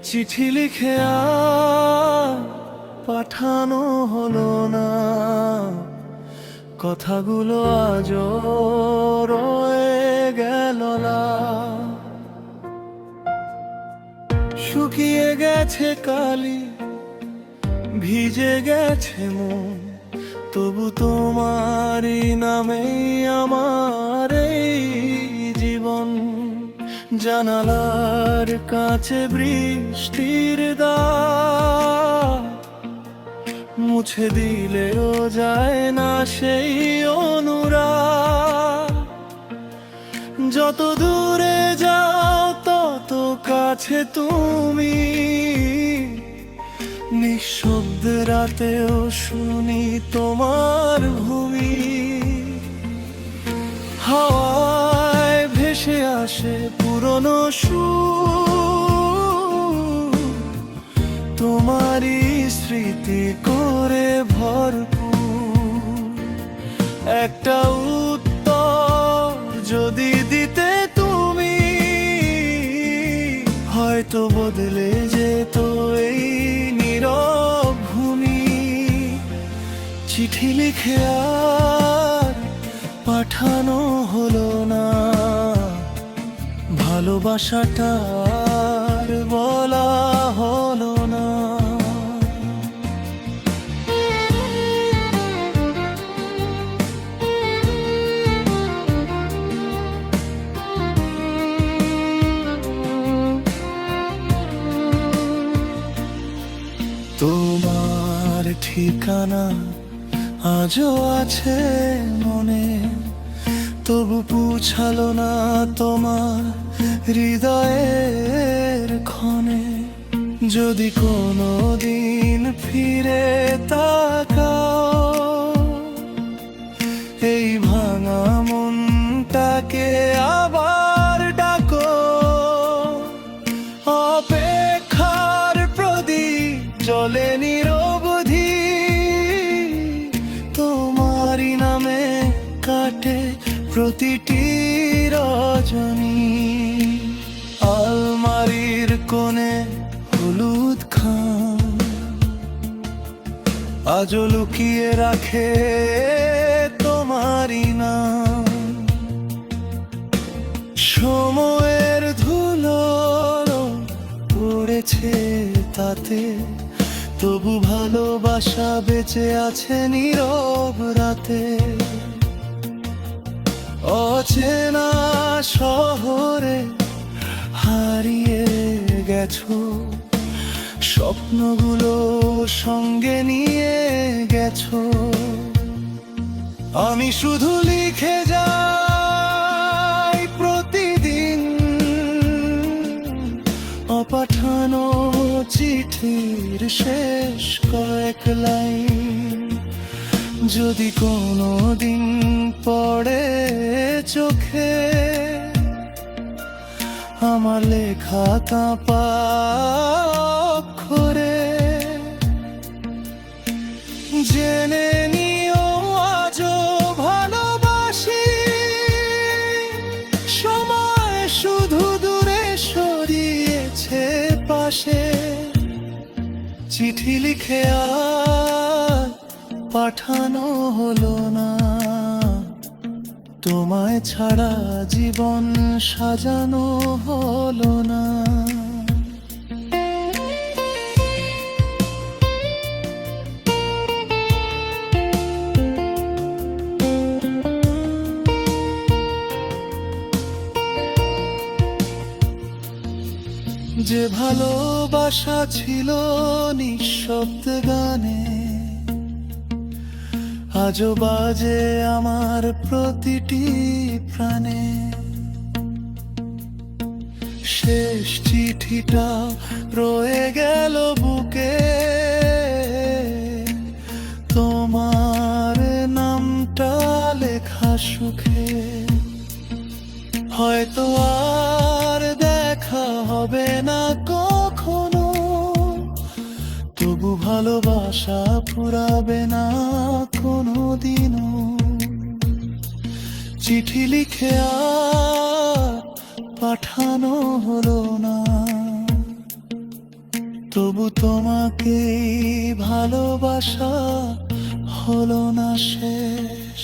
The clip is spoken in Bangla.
চিঠি লিখে আর পাঠানো হলো না, কথাগুলো আজও রয়ে গেল না। শুকিয়ে গেছে কালি, ভিজে গেছে মন, তবু তোমারই নামেই আমার এই জীবন। জানালার কাছে বৃষ্টির দাগ মুছে দিলেও যায় না সেই অনুরাগ। যত দূরে যাও তত কাছে তুমি, নিঃশব্দ রাতেও শুনি তোমার ভূমি। হাওয়ায় ভেসে আসে পুরনো সুর, তোমারই স্মৃতি করে ভরপুর। একটা উত্তর যদি দিতে তুমি, হয়তো বদলে যেত এই নীরব ভূমি। চিঠি লিখে আর পাঠানো হলো না, ভালোবাসাটা আর বলা হলো না। তোমার ঠিকানা আজও আছে মনে, তবু পৌঁছালো না তোমার হৃদয়ের ক্ষণে। যদি কোনো দিন ফিরে তাকাও, এই ভাঙা মনটাকে আবার ডাকো। অপেক্ষার প্রদীপ জ্বলে নিরবধি, তোমারই নামে কাটে প্রতিটি রজনী। আলমারির কোণে হলুদ খাম আজও লুকিয়ে রাখে তোমারই নাম। সময়ের ধুলো পড়েছে তাতে, তবু ভালোবাসা বেঁচে আছে নীরব রাতে। অচেনা শহরে হারিয়ে গেছো, স্বপ্নগুলো সঙ্গে নিয়ে গেছো। আমি শুধু লিখে যাই প্রতিদিন, অপাঠানো চিঠির শেষ কয়েক লাইন। যদি কোনো দিন পড়ে চোখে আমার লেখা কাঁপা অক্ষরে, জেনে নিও আজও ভালোবাসি। সময় শুধু দূরে সরিয়েছে পাশে। চিঠি লিখে আর পাঠানো হলো না, তোমায় ছাড়া জীবন সাজানো হলো না। যে ভালোবাসা ছিল নিঃশব্দ গানে, আজও বাজে আমার প্রতিটি প্রাণে। শেষ চিঠিটা রয়ে গেল বুকে, তোমার নামটা লেখা সুখে। হয়তো আর দেখা হবে না কখনো, তবু ভালোবাসা ফুরাবে না কোনো দিনও। চিঠি লিখে আর পাঠানো হলো না, তবু তোমাকে ভালোবাসা হলো না শেষ।